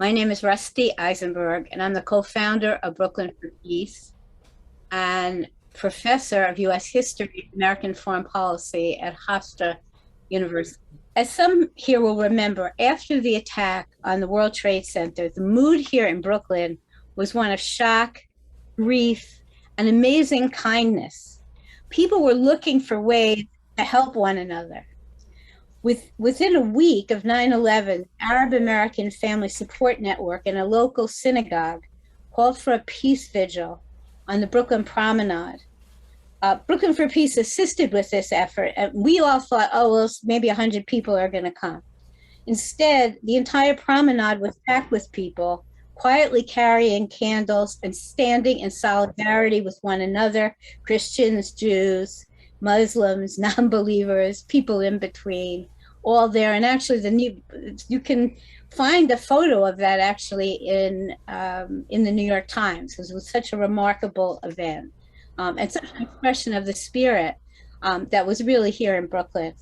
My name is Rusti Eisenberg, and I'm the co-founder of Brooklyn for Peace and professor of U.S. History and American Foreign Policy at Hofstra University. As some here will remember, after the attack on the World Trade Center, the mood here in Brooklyn was one of shock, grief, and amazing kindness. People were looking for ways to help one another. Within a week of 9/11, Arab American Family Support Network and a local synagogue called for a peace vigil on the Brooklyn Promenade. Brooklyn for Peace assisted with this effort, and we all thought, oh, well, maybe 100 people are going to come. Instead, the entire promenade was packed with people, quietly carrying candles and standing in solidarity with one another, Christians, Jews, Muslims, non-believers, people in between, all there. And actually, you can find a photo of that actually in the New York Times, because it was such a remarkable event and such an expression of the spirit that was really here in Brooklyn.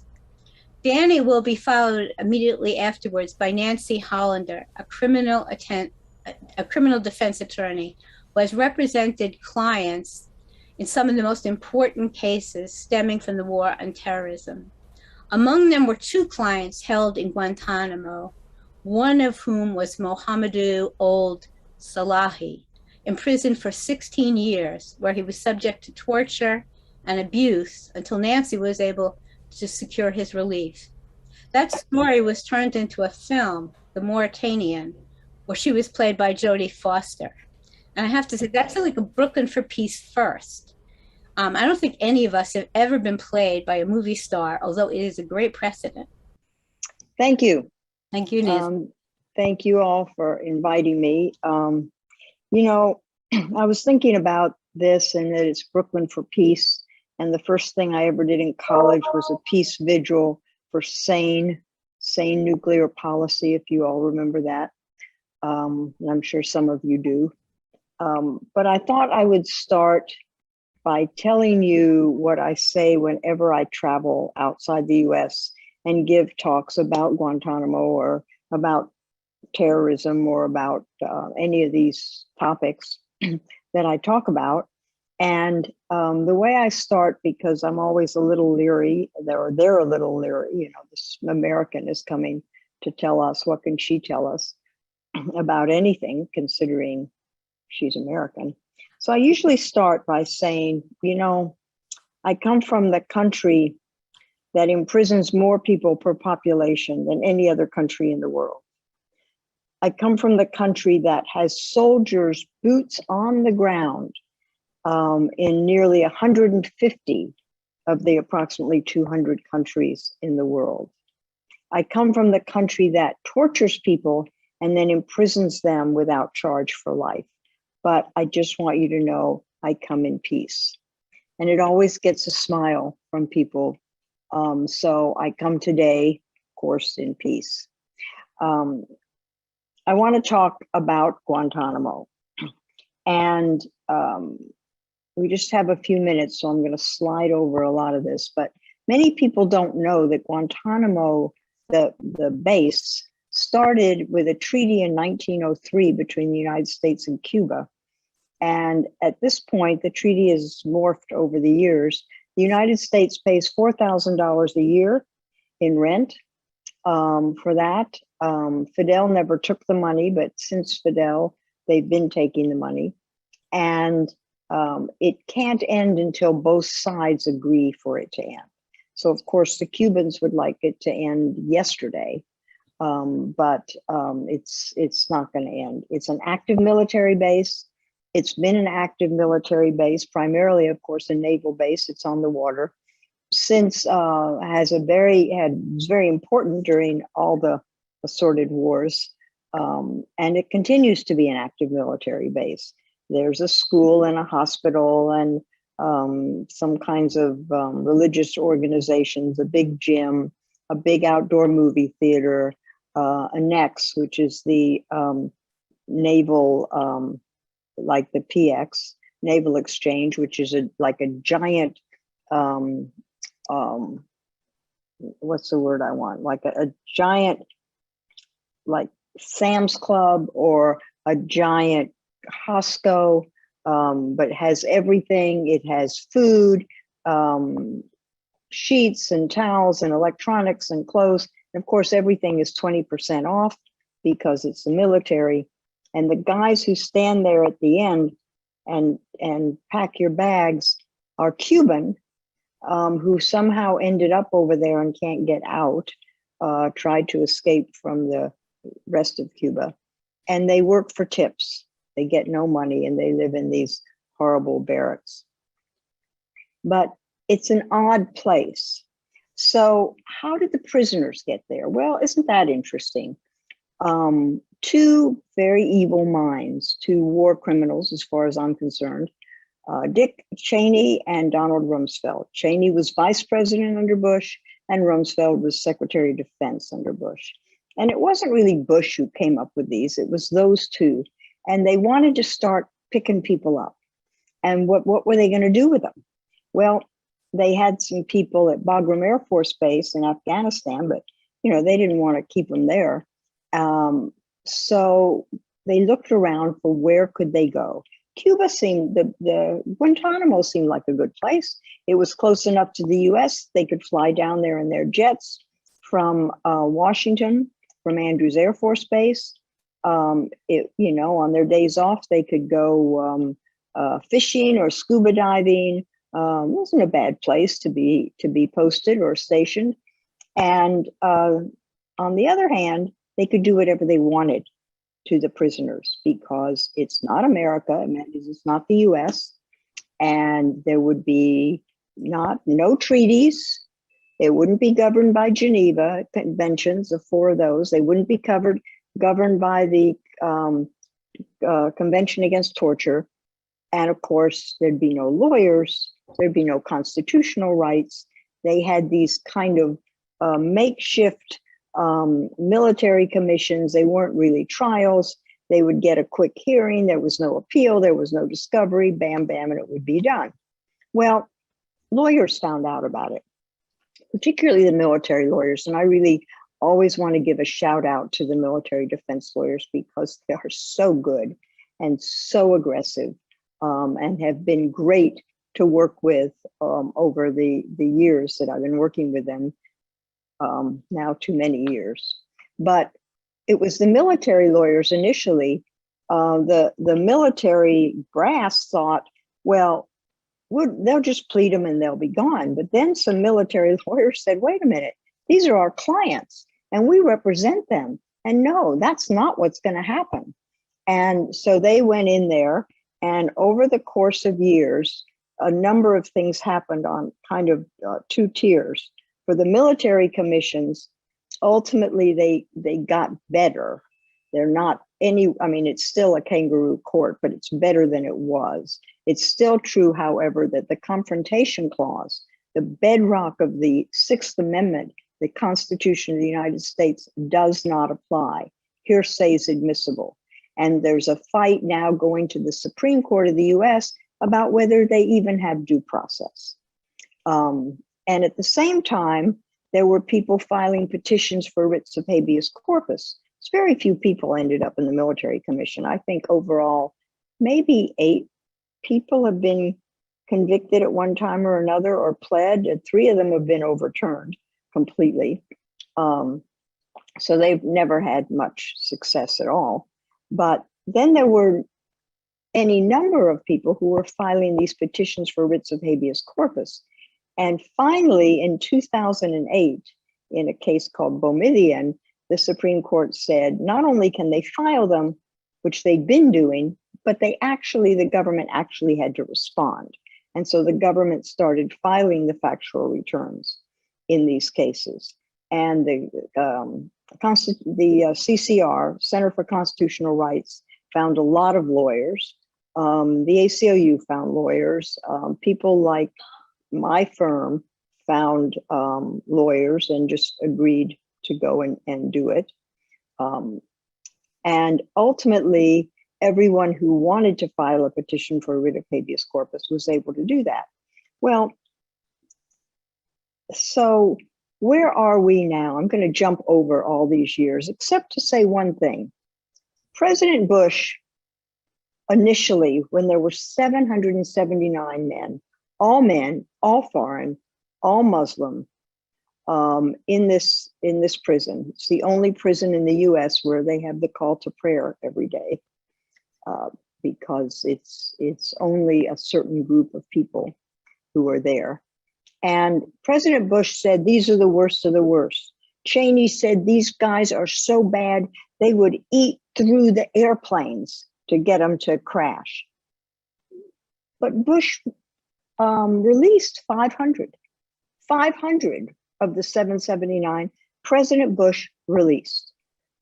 Danny will be followed immediately afterwards by Nancy Hollander, a criminal defense attorney who has represented clients in some of the most important cases stemming from the war on terrorism. Among them were two clients held in Guantanamo, one of whom was Mohamedou Ould Slahi, imprisoned for 16 years, where he was subject to torture and abuse until Nancy was able to secure his release. That story was turned into a film, The Mauritanian, where she was played by Jodie Foster. And I have to say, that's like a Brooklyn for Peace first. I don't think any of us have ever been played by a movie star, although it is a great precedent. Thank you. Thank you, Nancy. Thank you all for inviting me. I was thinking about this and that it's Brooklyn for Peace. And the first thing I ever did in college was a peace vigil for sane nuclear policy, if you all remember that. And I'm sure some of you do. But I thought I would start by telling you what I say whenever I travel outside the US and give talks about Guantanamo or about terrorism or about any of these topics that I talk about. And the way I start, because I'm always a little leery, they're a little leery, this American is coming to tell us, what can she tell us about anything, considering she's American. So I usually start by saying, I come from the country that imprisons more people per population than any other country in the world. I come from the country that has soldiers, boots on the ground in nearly 150 of the approximately 200 countries in the world. I come from the country that tortures people and then imprisons them without charge for life. But I just want you to know I come in peace. And it always gets a smile from people. So I come today, of course, in peace. I want to talk about Guantanamo. And we just have a few minutes, so I'm going to slide over a lot of this. But many people don't know that Guantanamo, the base, started with a treaty in 1903 between the United States and Cuba. And at this point, the treaty has morphed over the years. The United States pays $4,000 a year in rent for that. Fidel never took the money, but since Fidel, they've been taking the money. And it can't end until both sides agree for it to end. So, of course, the Cubans would like it to end yesterday, but it's not going to end. It's an active military base. It's been an active military base, primarily, of course, a naval base. It's on the water. Since was very important during all the assorted wars, and it continues to be an active military base. There's a school and a hospital and some kinds of religious organizations, a big gym, a big outdoor movie theater, a NEX, which is the naval, like the PX, Naval Exchange, which is like a giant, what's the word I want? Like a giant, like Sam's Club or a giant Costco, but it has everything. It has food, sheets and towels and electronics and clothes. And of course, everything is 20% off because it's the military. And the guys who stand there at the end and pack your bags are Cuban, who somehow ended up over there and can't get out, tried to escape from the rest of Cuba. And they work for tips. They get no money and they live in these horrible barracks. But it's an odd place. So how did the prisoners get there? Well, isn't that interesting? Two very evil minds, two war criminals, as far as I'm concerned, Dick Cheney and Donald Rumsfeld. Cheney was vice president under Bush, and Rumsfeld was Secretary of Defense under Bush. And it wasn't really Bush who came up with these, it was those two. And they wanted to start picking people up. And what were they going to do with them? Well, they had some people at Bagram Air Force Base in Afghanistan, but they didn't want to keep them there. So they looked around for where could they go. Cuba seemed, the Guantanamo seemed like a good place. It was close enough to the US. They could fly down there in their jets from Washington, from Andrews Air Force Base. On their days off, they could go fishing or scuba diving. It wasn't a bad place to be posted or stationed. And on the other hand, they could do whatever they wanted to the prisoners because it's not America, it's not the US, and there would be no treaties. They wouldn't be governed by Geneva Conventions, the four of those. They wouldn't be governed by the Convention Against Torture. And of course, there'd be no lawyers, there'd be no constitutional rights. They had these kind of makeshift military commissions. They weren't really trials. They would get a quick hearing. There was no appeal. There was no discovery. Bam, bam, and it would be done. Well, lawyers found out about it, particularly the military lawyers. And I really always want to give a shout out to the military defense lawyers because they are so good and so aggressive and have been great to work with over the years that I've been working with them. Now too many years, but it was the military lawyers initially. The military brass thought, well, they'll just plead them and they'll be gone. But then some military lawyers said, wait a minute, these are our clients and we represent them. And no, that's not what's going to happen. And so they went in there, and over the course of years, a number of things happened on kind of two tiers. For the military commissions, ultimately they got better. They're not it's still a kangaroo court, but it's better than it was. It's still true, however, that the confrontation clause, the bedrock of the Sixth Amendment, the Constitution of the United States, does not apply. Hearsay is admissible. And there's a fight now going to the Supreme Court of the US about whether they even have due process. And at the same time, there were people filing petitions for writs of habeas corpus. It's very few people ended up in the military commission. I think overall, maybe 8 people have been convicted at one time or another or pled, and 3 of them have been overturned completely. So they've never had much success at all. But then there were any number of people who were filing these petitions for writs of habeas corpus. And finally, in 2008, in a case called Boumediene, the Supreme Court said, not only can they file them, which they'd been doing, but the government actually had to respond. And so the government started filing the factual returns in these cases. And the CCR, Center for Constitutional Rights, found a lot of lawyers. The ACLU found lawyers. People like my firm found lawyers and just agreed to go and do it. And ultimately, everyone who wanted to file a petition for a writ of habeas corpus was able to do that. Well, so where are we now? I'm going to jump over all these years, except to say one thing. President Bush, initially, when there were 779 men, all foreign, all Muslim, in this prison. It's the only prison in the US where they have the call to prayer every day, because it's only a certain group of people who are there. And President Bush said, these are the worst of the worst. Cheney said, these guys are so bad, they would eat through the airplanes to get them to crash. But Bush released 500. 500 of the 779, President Bush released.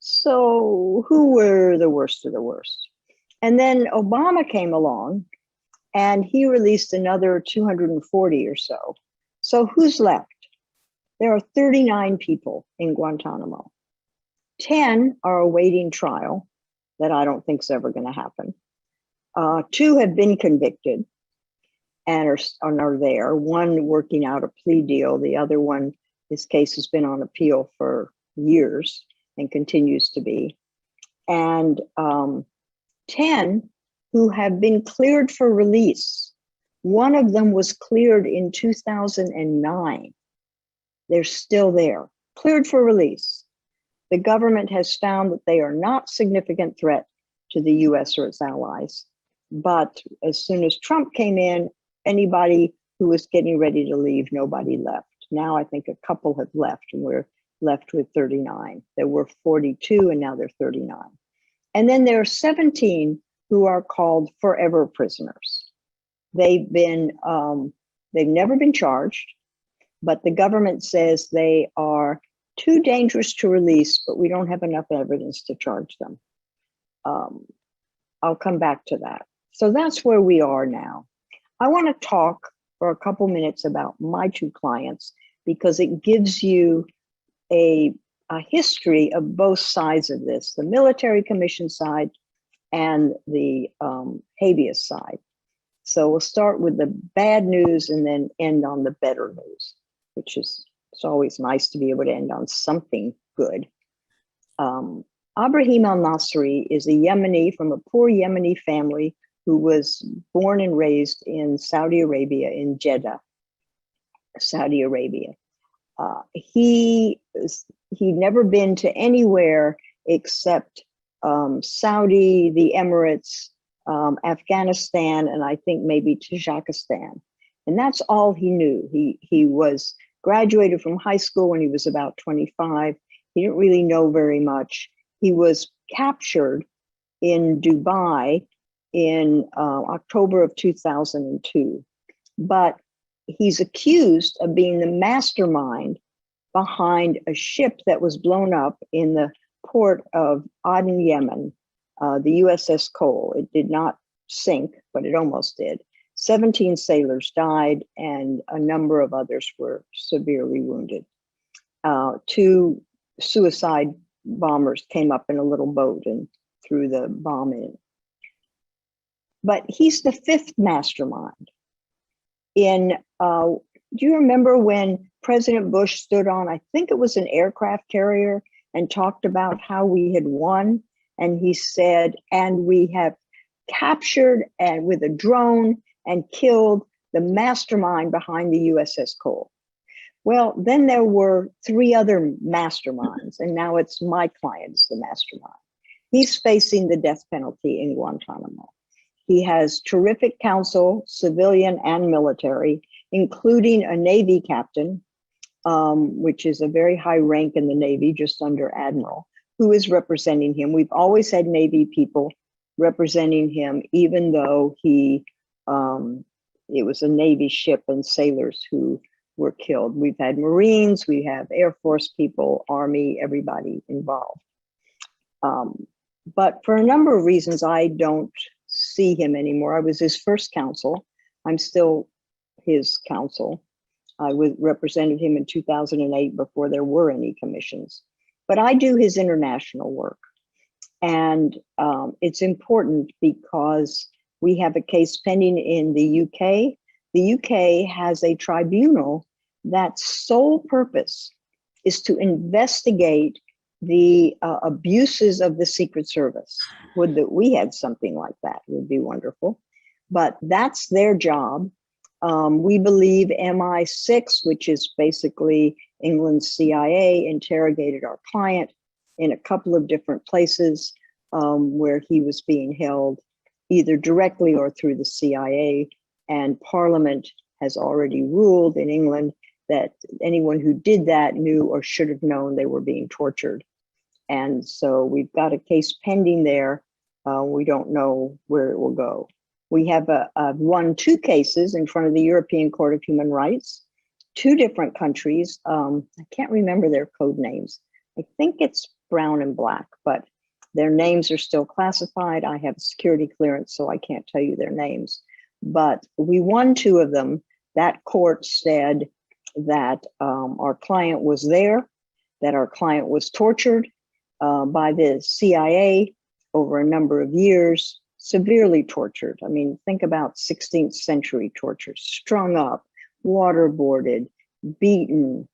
So who were the worst of the worst? And then Obama came along and he released another 240 or so. So who's left? There are 39 people in Guantanamo. 10 are awaiting trial that I don't think is ever going to happen. 2 have been convicted and are there. One working out a plea deal. The other one, his case has been on appeal for years and continues to be. And 10 who have been cleared for release. One of them was cleared in 2009. They're still there, cleared for release. The government has found that they are not a significant threat to the US or its allies. But as soon as Trump came in, anybody who was getting ready to leave, nobody left. Now I think a couple have left and we're left with 39. There were 42 and now they're 39. And then there are 17 who are called forever prisoners. They've never been charged, but the government says they are too dangerous to release, but we don't have enough evidence to charge them. I'll come back to that. So that's where we are now. I want to talk for a couple minutes about my 2 clients because it gives you a history of both sides of this, the military commission side and the habeas side. So we'll start with the bad news and then end on the better news, which is, it's always nice to be able to end on something good. Ibrahim al-Nasri is a Yemeni from a poor Yemeni family who was born and raised in Saudi Arabia, in Jeddah, Saudi Arabia. He'd never been to anywhere except Saudi, the Emirates, Afghanistan, and I think maybe Tajikistan. And that's all he knew. He was graduated from high school when he was about 25. He didn't really know very much. He was captured in Dubai in October of 2002. But he's accused of being the mastermind behind a ship that was blown up in the port of Aden, Yemen, the USS Cole. It did not sink, but it almost did. 17 sailors died and a number of others were severely wounded. 2 suicide bombers came up in a little boat and threw the bomb in. But he's the 5th mastermind. Do you remember when President Bush stood on, I think it was an aircraft carrier, and talked about how we had won? And he said, and we have captured and with a drone and killed the mastermind behind the USS Cole. Well, then there were 3 other masterminds, and now it's my client's the mastermind. He's facing the death penalty in Guantanamo. He has terrific counsel, civilian and military, including a Navy captain, which is a very high rank in the Navy, just under admiral, who is representing him. We've always had Navy people representing him, even though it was a Navy ship and sailors who were killed. We've had Marines, we have Air Force people, Army, everybody involved. But for a number of reasons, I don't see him anymore. I was his first counsel. I'm still his counsel. I represented him in 2008 before there were any commissions. But I do his international work. And it's important because we have a case pending in the UK. The UK has a tribunal that's sole purpose is to investigate the abuses of the Secret Service. Would that we had something like that, would be wonderful. But that's their job. We believe MI6, which is basically England's CIA, interrogated our client in a couple of different places where he was being held, either directly or through the CIA. And Parliament has already ruled in England that anyone who did that knew or should have known they were being tortured. And so we've got a case pending there. We don't know where it will go. We have won 2 cases in front of the European Court of Human Rights, 2 different countries. I can't remember their code names. I think it's brown and black, but their names are still classified. I have security clearance, so I can't tell you their names. But we won 2 of them. That court said that our client was there, that our client was tortured by the CIA over a number of years, severely tortured. I mean, think about 16th century torture, strung up, waterboarded, beaten,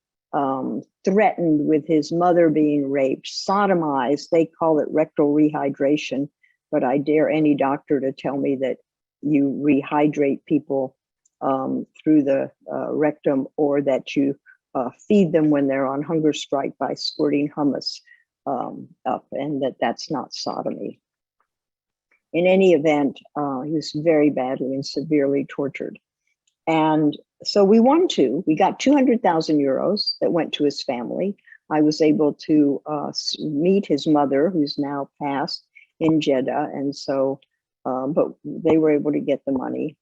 threatened with his mother being raped, sodomized. They call it rectal rehydration, but I dare any doctor to tell me that you rehydrate people through the rectum, or that you feed them when they're on hunger strike by squirting hummus up, and that's not sodomy. In any event, he was very badly and severely tortured. And so we won 2. We got 200,000 euros that went to his family. I was able to meet his mother, who's now passed, in Jeddah. And so, but they were able to get the money.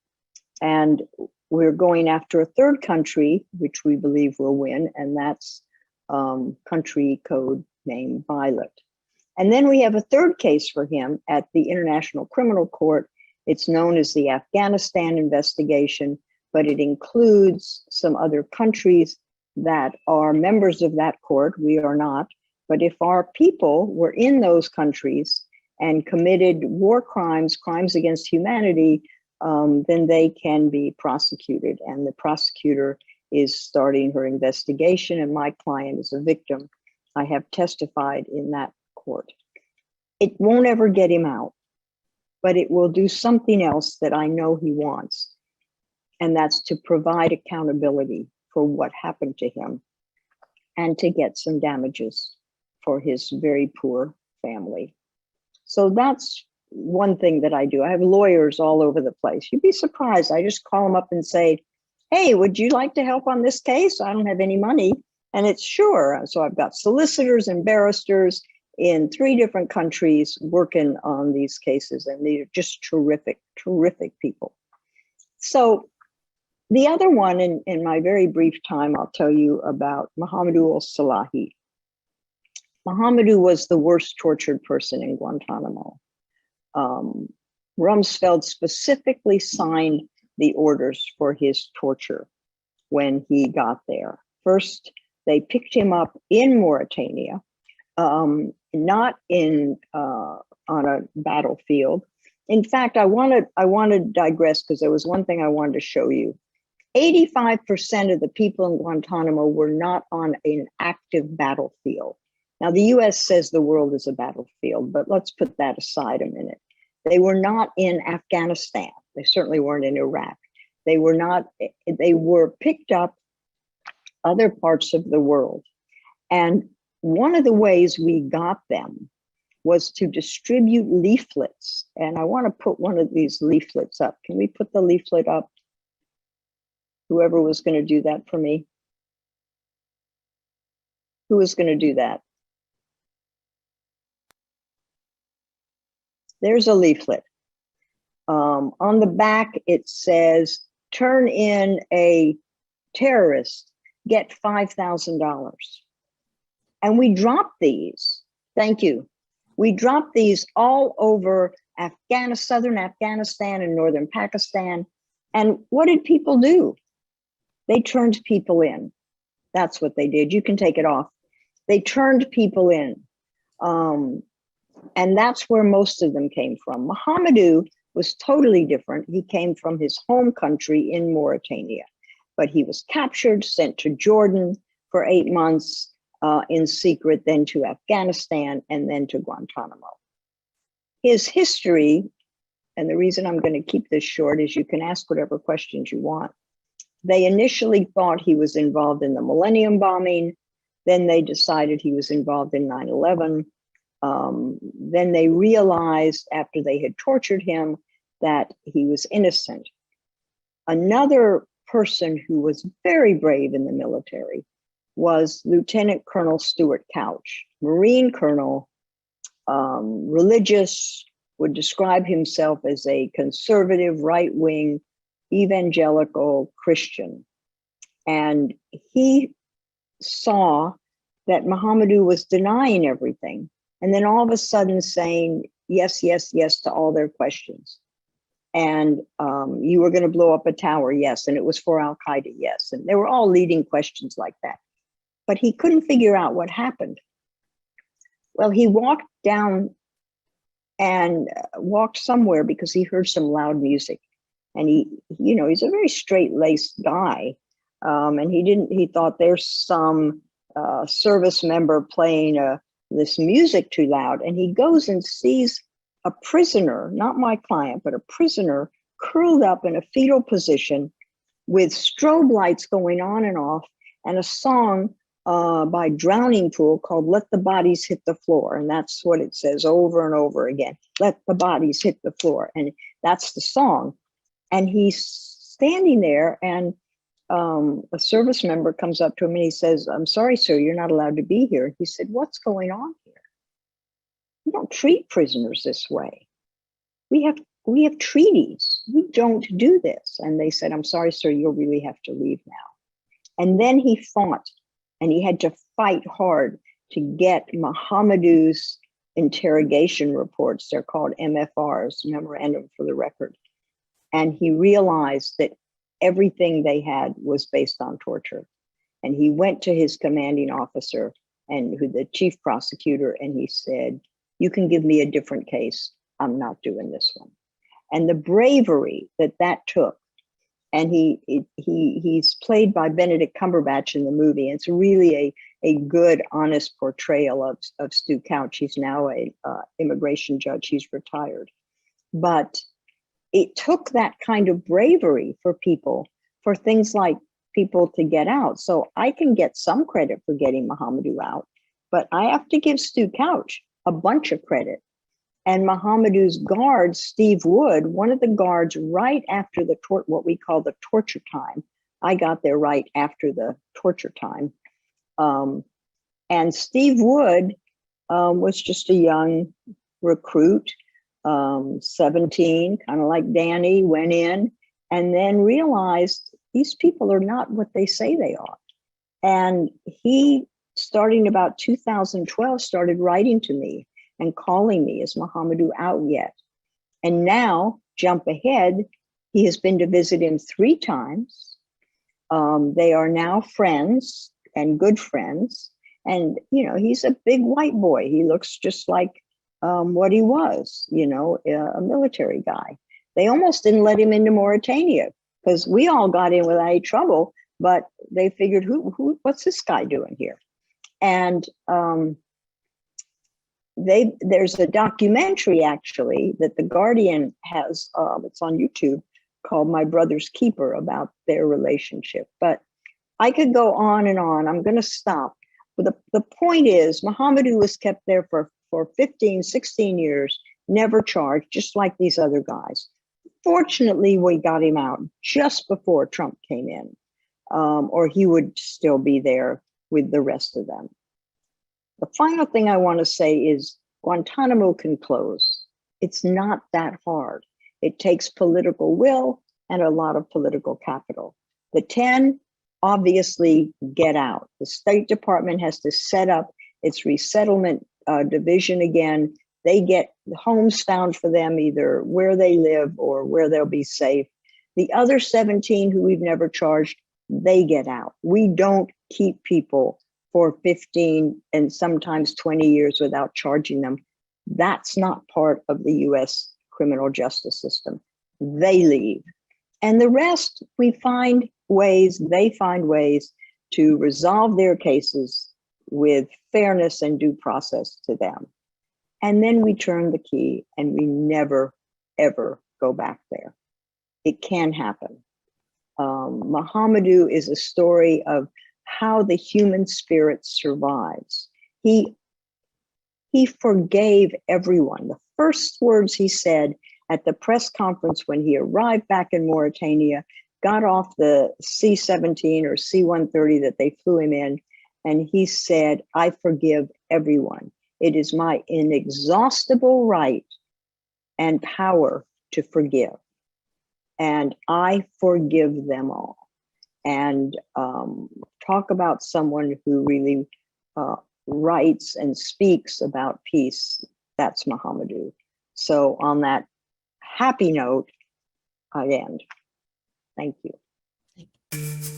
And we're going after a 3rd country, which we believe will win, and that's country code name Violet. And then we have a 3rd case for him at the International Criminal Court. It's known as the Afghanistan Investigation, but it includes some other countries that are members of that court. We are not. But if our people were in those countries and committed war crimes, crimes against humanity, then they can be prosecuted. And the prosecutor is starting her investigation, and my client is a victim. I have testified in that court. It won't ever get him out, but it will do something else that I know he wants. And that's to provide accountability for what happened to him and to get some damages for his very poor family. So that's one thing that I do. I have lawyers all over the place. You'd be surprised. I just call them up and say, hey, would you like to help on this case? I don't have any money. And it's sure. So I've got solicitors and barristers in 3 different countries working on these cases. And they're just terrific, terrific people. So the other one, in my very brief time, I'll tell you about Mohamedou Ould Slahi. Mohamedou was the worst tortured person in Guantanamo. Rumsfeld specifically signed the orders for his torture when he got there. First, they picked him up in Mauritania, not in on a battlefield. In fact, I want to digress, because there was one thing I wanted to show you. 85% of the people in Guantanamo were not on an active battlefield. Now, the US says the world is a battlefield, but let's put that aside a minute. They were not in Afghanistan. They certainly weren't in Iraq. They were picked up other parts of the world. And one of the ways we got them was to distribute leaflets. And I want to put one of these leaflets up. Can we put the leaflet up? Whoever was going to do that for me. Who was going to do that? There's a leaflet. On the back, it says, turn in a terrorist, get $5,000. And we dropped these. Thank you. We dropped these all over southern Afghanistan and northern Pakistan. And what did people do? They turned people in. That's what they did. You can take it off. They turned people in. And that's where most of them came from. Mohamedou was totally different. He came from his home country in Mauritania, but he was captured, sent to Jordan for 8 months, in secret, then to Afghanistan, and then to Guantanamo. His history, and the reason I'm going to keep this short is you can ask whatever questions you want. They initially thought he was involved in the Millennium bombing. Then they decided he was involved in 9/11. Then they realized after they had tortured him that he was innocent. Another person who was very brave in the military was Lieutenant Colonel Stuart Couch, Marine colonel, religious, would describe himself as a conservative, right-wing, evangelical Christian. And he saw that Mohamedou was denying everything, and then all of a sudden saying yes, yes, yes to all their questions. And you were going to blow up a tower, yes, and it was for Al-Qaeda, yes. And they were all leading questions like that. But he couldn't figure out what happened. Well, he walked down and walked somewhere because he heard some loud music. And he, he's a very straight-laced guy. And he thought there's some service member playing this music too loud. And he goes and sees a prisoner, not my client, but a prisoner curled up in a fetal position with strobe lights going on and off, and a song by Drowning Pool called Let the Bodies Hit the Floor. And that's what it says over and over again. Let the bodies hit the floor. And that's the song. And he's standing there, and a service member comes up to him and he says, "I'm sorry, sir, you're not allowed to be here." He said, "What's going on here? We don't treat prisoners this way. We have treaties. We don't do this." And they said, "I'm sorry, sir, you'll really have to leave now." And then he fought, and he had to fight hard to get Mohamedou's interrogation reports. They're called MFRs, Memorandum for the Record. And he realized that everything they had was based on torture. And he went to his commanding officer and the chief prosecutor, and he said, "You can give me a different case. I'm not doing this one." And the bravery that took, and he's played by Benedict Cumberbatch in the movie. It's really a good, honest portrayal of Stu Couch. He's now a immigration judge. He's retired. But it took that kind of bravery for people, for things like people to get out. So I can get some credit for getting Mohamedou out, but I have to give Stu Couch a bunch of credit. And Mohamedou's guard, Steve Wood, one of the guards right after what we call the torture time. I got there right after the torture time. And Steve Wood was just a young recruit, 17, kind of like Danny, went in and then realized these people are not what they say they are. And he, starting about 2012, started writing to me and calling me, "Is Mohamedou out yet?" And now, jump ahead, he has been to visit him 3 times. They are now friends and good friends. And, he's a big white boy. He looks just like what he was, a military guy. They almost didn't let him into Mauritania because we all got in without any trouble, but they figured, what's this guy doing here? And there's a documentary actually that The Guardian has, it's on YouTube, called My Brother's Keeper, about their relationship. But I could go on and on. I'm going to stop. But the point is, Mohamedou was kept there for 15, 16 years, never charged, just like these other guys. Fortunately, we got him out just before Trump came in, or he would still be there with the rest of them. The final thing I want to say is Guantanamo can close. It's not that hard. It takes political will and a lot of political capital. The 10 obviously get out. The State Department has to set up its resettlement division again. They get homes found for them, either where they live or where they'll be safe. The other 17 who we've never charged, they get out. We don't keep people for 15 and sometimes 20 years without charging them. That's not part of the US criminal justice system. They leave. And the rest, they find ways to resolve their cases with fairness and due process to them. And then we turn the key and we never, ever go back there. It can happen. Mohamedou is a story of how the human spirit survives. He forgave everyone. The first words he said at the press conference when he arrived back in Mauritania, got off the C-17 or C-130 that they flew him in, and he said, "I forgive everyone. It is my inexhaustible right and power to forgive. And I forgive them all." And talk about someone who really writes and speaks about peace. That's Mohamedou. So on that happy note, I end. Thank you.